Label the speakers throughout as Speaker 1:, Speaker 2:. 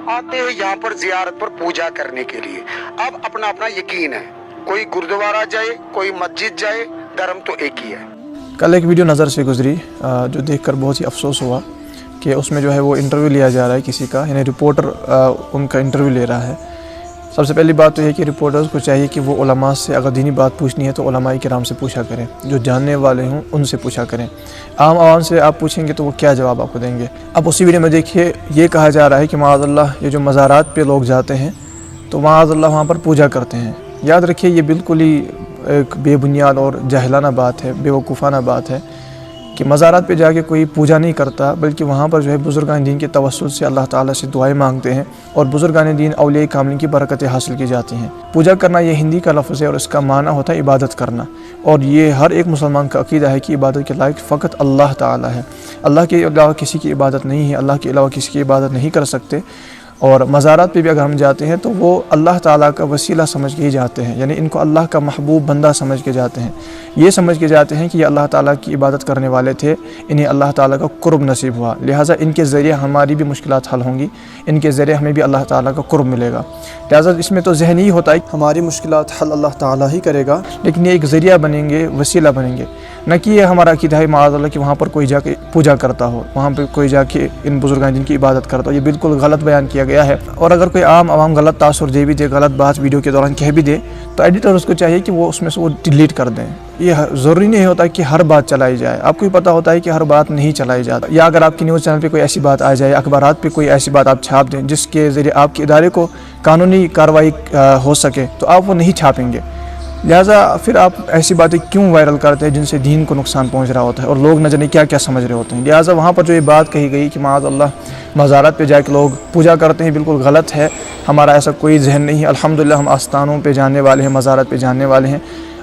Speaker 1: आते हैं यहाँ पर जियारत पर पूजा करने के लिए। अब अपना अपना यकीन है, कोई गुरुद्वारा जाए, कोई मस्जिद जाए, धर्म तो एक ही है।
Speaker 2: कल एक वीडियो नज़र से गुजरी जो देखकर बहुत ही अफसोस हुआ कि उसमें जो है वो इंटरव्यू लिया जा रहा है किसी का, यानी रिपोर्टर उनका इंटरव्यू ले रहा है। सबसे पहली बात तो ये कि रिपोर्टर्स को चाहिए कि वो उलमा से अगर दीनी बात पूछनी है तो उलमाए किराम से पूछा करें, जो जानने वाले हों उनसे पूछा करें। आम आवाम से आप पूछेंगे तो वो क्या जवाब आपको देंगे। अब उसी वीडियो में देखिए ये कहा जा रहा है कि माअज़ल्लाह ये जो मज़ारात पे लोग जाते हैं तो माअज़ल्लाह वहाँ पर पूजा करते हैं। याद रखिए ये बिल्कुल ही एक बेबुनियाद और जाहिलाना बात है, बेवकूफ़ाना बात है कि मज़ारात पे जाके कोई पूजा नहीं करता, बल्कि वहाँ पर जो है बुज़ुर्गान दीन के तवस्सुल से अल्लाह ताला से दुआएं मांगते हैं और बुज़ुर्गान दीन औलिया कामिलीन की बरकतें हासिल की जाती हैं। पूजा करना ये हिंदी का लफ्ज़ है और इसका माना होता है इबादत करना, और ये हर एक मुसलमान का अक़ीदा है कि इबादत के लायक फ़कत अल्लाह ताला है। अल्लाह के अलावा किसी की इबादत नहीं है, अल्लाह के अलावा किसी की इबादत नहीं कर सकते। और मज़ारात पे भी अगर हम जाते हैं तो वो अल्लाह ताला का वसीला समझ के ही जाते हैं, यानी इनको अल्लाह का महबूब बंदा समझ के जाते हैं। ये समझ के जाते हैं कि ये अल्लाह ताला की इबादत करने वाले थे, इन्हें अल्लाह ताला का कुर्ब नसीब हुआ, लिहाजा इनके ज़रिए हमारी भी मुश्किलात हल होंगी, इनके ज़रिए हमें भी अल्लाह ताला का कुर्ब मिलेगा। लिहाजा इसमें तो ज़हन ही होता है कि हमारी मुश्किलात हल अल्लाह ताला ही करेगा, लेकिन ये एक ज़रिया बनेंगे, वसीला बनेंगे, न कि ये हमारा अक़ीदा है माअज़ल्लाह कि वहाँ पर कोई जाके पूजा करता हो, वहाँ पर कोई जाके इन बुज़ुर्गान जिनकी इबादत करता हो। ये बिल्कुल गलत बयान किया गया है। और अगर कोई आम आवाम गलत तासुर दे भी दे, गलत बात वीडियो के दौरान कह भी दे, तो एडिटर उसको चाहिए कि वो उसमें से वो डिलीट कर दें। ये ज़रूरी नहीं होता कि हर बात चलाई जाए, आपको भी पता होता है कि हर बात नहीं चलाई जाती। या अगर आपकी न्यूज़ चैनल पे कोई ऐसी बात आ जाए, अखबारात पे कोई ऐसी बात आप छाप दें जिसके ज़रिए आपके इदारे को कानूनी कार्रवाई हो सके, तो आप वो नहीं छापेंगे। लिहाजा फिर आप ऐसी बातें क्यों वायरल करते हैं जिनसे दीन को नुकसान पहुंच रहा होता है और लोग न जाने क्या क्या समझ रहे होते हैं। लिहाजा वहाँ पर जो ये बात कही गई कि माअज़ल्लाह मज़ारात पे जाके लोग पूजा करते हैं, बिल्कुल गलत है। हमारा ऐसा कोई जहन नहीं है। अल्हम्दुलिल्लाह हम आस्थानों पे जाने वाले हैं, मज़ारात पे जाने वाले हैं,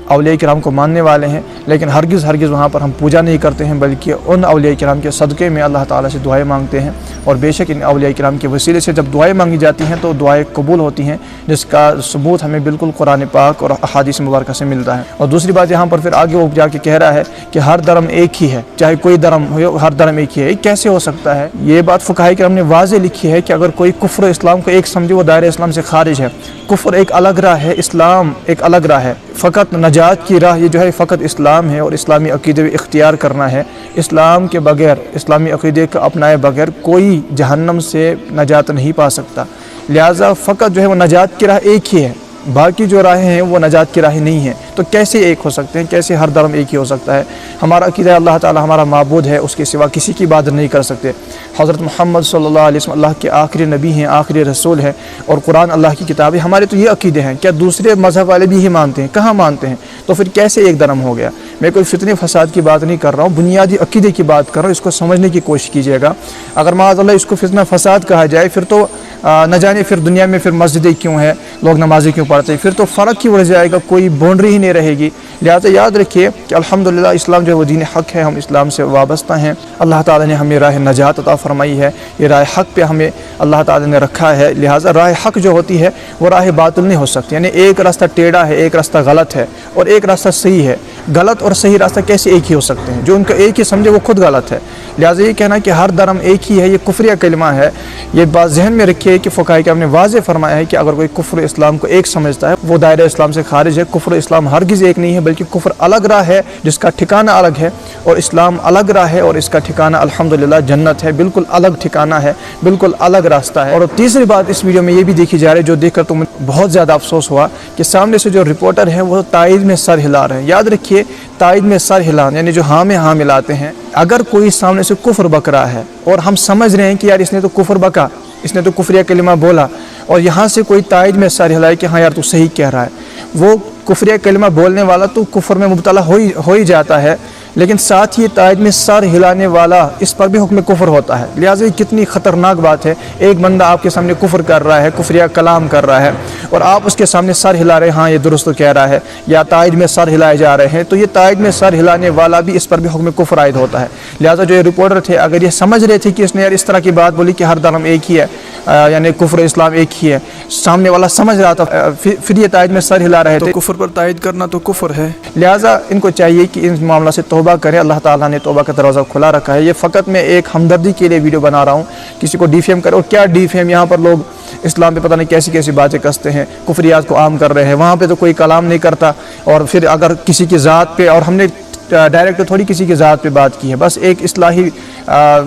Speaker 2: औलिया किराम को मानने वाले हैं, लेकिन हरगिज़ वहाँ पर हम पूजा नहीं करते हैं, बल्कि उन औलिया किराम के सदक़े में अल्लाह ताला से दुआएं मांगते हैं। और बेशक इन औलिया किराम के वसीले से जब दुआएं मांगी जाती हैं तो दुआएं कबूल होती हैं, जिसका सबूत हमें बिल्कुल कुरान पाक और अहादीस मुबारक से मिलता है। और दूसरी बात यहाँ पर फिर आगे वो जाके कह रहा है कि हर धर्म एक ही है, चाहे कोई धर्म हो, हर धर्म एक ही है। कैसे हो सकता है? ये बात फ़ुक़हा किराम ने वाज़ेह लिखी है कि अगर कोई कुफ्र इस्लाम को एक समझे वो दायरे इस्लाम से खारिज है। कुफ्र एक अलग राह है, इस्लाम एक अलग राह है। फ़कत नजात की राह ये जो है फ़कत इस्लाम है और इस्लामी अक़ीदे में इख्तियार करना है। इस्लाम के बग़ैर, इस्लामी अक़ीदे का अपनाए बग़ैर कोई जहन्नम से नजात नहीं पा सकता। लिहाजा फ़कत जो है वो नजात की राह एक ही है, बाकी जो राहें हैं वो नजात की राहें नहीं हैं। तो कैसे एक हो सकते हैं? कैसे हर धर्म एक ही हो सकता है? हमारा अक़ीदा अल्लाह ताला हमारा माबूद है, उसके सिवा किसी की इबादत नहीं कर सकते। हज़रत मोहम्मद सल्लल्लाहु अलैहि वसल्लम अल्लाह के आखिरी नबी हैं, आखिरी रसूल हैं, और कुरान अल्लाह की किताब है। हमारे तो ये अक़ीदे हैं। क्या दूसरे मज़हब वाले भी ही मानते हैं? कहाँ मानते हैं? तो फिर कैसे एक धर्म हो गया? मैं कोई फितने फसाद की बात नहीं कर रहा हूँ, बुनियादी अक़ीदे की बात कर रहा हूँ। इसको समझने की कोशिश कीजिएगा। अगर माअज़ल्लाह इसको फितना फसाद कहा जाए फिर तो न जाने फिर दुनिया में फिर मस्जिदें क्यों हैं, लोग नमाज़ें क्यों पढ़ते हैं, फिर तो फ़र्क ही उड़ जाएगा, कोई बाउंड्री ही नहीं रहेगी। लिहाजा याद रखिए कि अल्हम्दुलिल्लाह इस्लाम जो है वो दीन हक़ है, हम इस्लाम से वाबस्ता हैं। अल्लाह ताला ने हमें राह नजात अता फ़रमाई है, ये राह हक़ पे हमें अल्लाह ताला ने रखा है। लिहाजा राह हक़ जो होती है वो राह बातिल नहीं हो सकती, यानी एक रास्ता टेढ़ा है, एक रास्ता गलत है और एक रास्ता सही है। गलत और सही रास्ता कैसे एक ही हो सकते हैं? जो उनका एक ही समझे वो खुद गलत है। लिहाजा ये कहना कि हर धर्म एक ही है, ये कुफ्रिया कलिमा है। ये बात जहन में रखिए कि फ़ुक़हा किराम ने वाज़ेह फरमाया है कि अगर कोई कुफ्र इस्लाम को एक समझता है वो दायरे इस्लाम से खारिज है। कुफ्र इस्लाम हरगिज़ एक नहीं है, बल्कि कुफ्र अलग राह है जिसका ठिकाना अलग है, और इस्लाम अलग राह है और इसका ठिकाना अल्हम्दुलिल्लाह जन्नत है। बिल्कुल अलग ठिकाना है, बिल्कुल अलग रास्ता है। और तीसरी बात इस वीडियो में ये भी देखी जा रही है, जो देखकर तो मुझे बहुत ज़्यादा अफसोस हुआ कि सामने से जो रिपोर्टर है वो तायद में सर हिला रहे हैं। याद रखिए तायद में सर हिलाना यानी जो हाँ में हाँ मिलाते हैं। अगर कोई सामने से कुफ्र बक रहा है और हम समझ रहे हैं कि यार इसने तो कुफ्र बका, इसने तो कुफ्रिया कलिमा बोला, और यहाँ से कोई तायद में सर हिलाए कि हाँ यार तू सही कह रहा है, वो कुफ्रिया कलिमा बोलने वाला तो कुफ्र में मुब्तला हो ही जाता है, लेकिन साथ ही तायद में सर हिलाने वाला इस पर भी हुक्म कुफ्र होता है। लिहाजा ये कितनी ख़तरनाक बात है। एक बंदा आपके सामने कुफ्र कर रहा है, कुफ्रिया कलाम कर रहा है, और आप उसके सामने सर हिला रहे हैं, हाँ ये दुरुस्त कह रहा है, या तायद में सर हिलाए जा रहे हैं, तो ये तायद में सर हिलाने वाला भी इस पर भी हुक्म कुफ्र आयद होता है। लिहाजा जो ये रिपोर्टर थे अगर ये समझ रहे थे कि इसने यार इस तरह की बात बोली कि हर धर्म एक ही है, यानी कुफ्र इस्लाम एक ही है, सामने वाला समझ रहा था, फिर ये तायद में सर हिला रहे थे, तो कुफ्र पर तायद करना तो कुफ्र है। लिहाजा इनको चाहिए कि इस मामला से तौबा करें। अल्लाह ताला ने तौबा का दरवाज़ा खुला रखा है। ये फ़कत मैं एक हमदर्दी के लिए वीडियो बना रहा हूँ, किसी को डिफेम करे। और क्या डिफेम, यहाँ पर लोग اسلام پہ پتہ نہیں کیسی کیسی باتیں کستے ہیں, کفریات کو عام کر رہے ہیں. وہاں پہ تو کوئی کلام نہیں کرتا, اور پھر اگر کسی کی ذات پہ, اور ہم نے ڈائریکٹ تھوڑی کسی کی ذات پہ بات کی ہے, بس ایک اصلاحی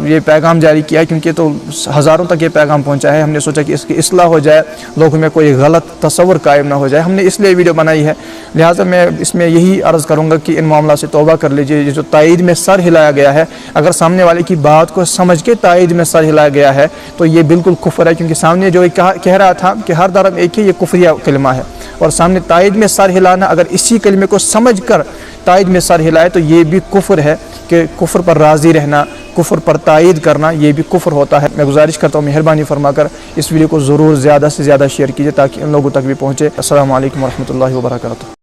Speaker 2: یہ پیغام جاری کیا ہے, کیونکہ تو ہزاروں تک یہ پیغام پہنچا ہے. ہم نے سوچا کہ اس کی اصلاح ہو جائے, لوگوں میں کوئی غلط تصور قائم نہ ہو جائے, ہم نے اس لیے ویڈیو بنائی ہے. لہٰذا میں اس میں یہی عرض کروں گا کہ ان معاملات سے توبہ کر لیجئے. یہ جو تائید میں سر ہلایا گیا ہے, اگر سامنے والے کی بات کو سمجھ کے تائید میں سر ہلایا گیا ہے تو یہ بالکل کفر ہے, کیونکہ سامنے جو کہہ رہا تھا کہ ہر دھرم ایک ہی, یہ کفریہ کلمہ ہے, اور سامنے تائید میں سر ہلانا, اگر اسی کلمے کو سمجھ کر تائید میں سر ہلائے تو یہ بھی کفر ہے, کہ کفر پر راضی رہنا, کفر پر تائید کرنا, یہ بھی کفر ہوتا ہے. میں گزارش کرتا ہوں مہربانی فرما کر اس ویڈیو کو ضرور زیادہ سے زیادہ شیئر کیجیے تاکہ ان لوگوں تک بھی پہنچے. السلام علیکم ورحمۃ اللہ وبرکاتہ.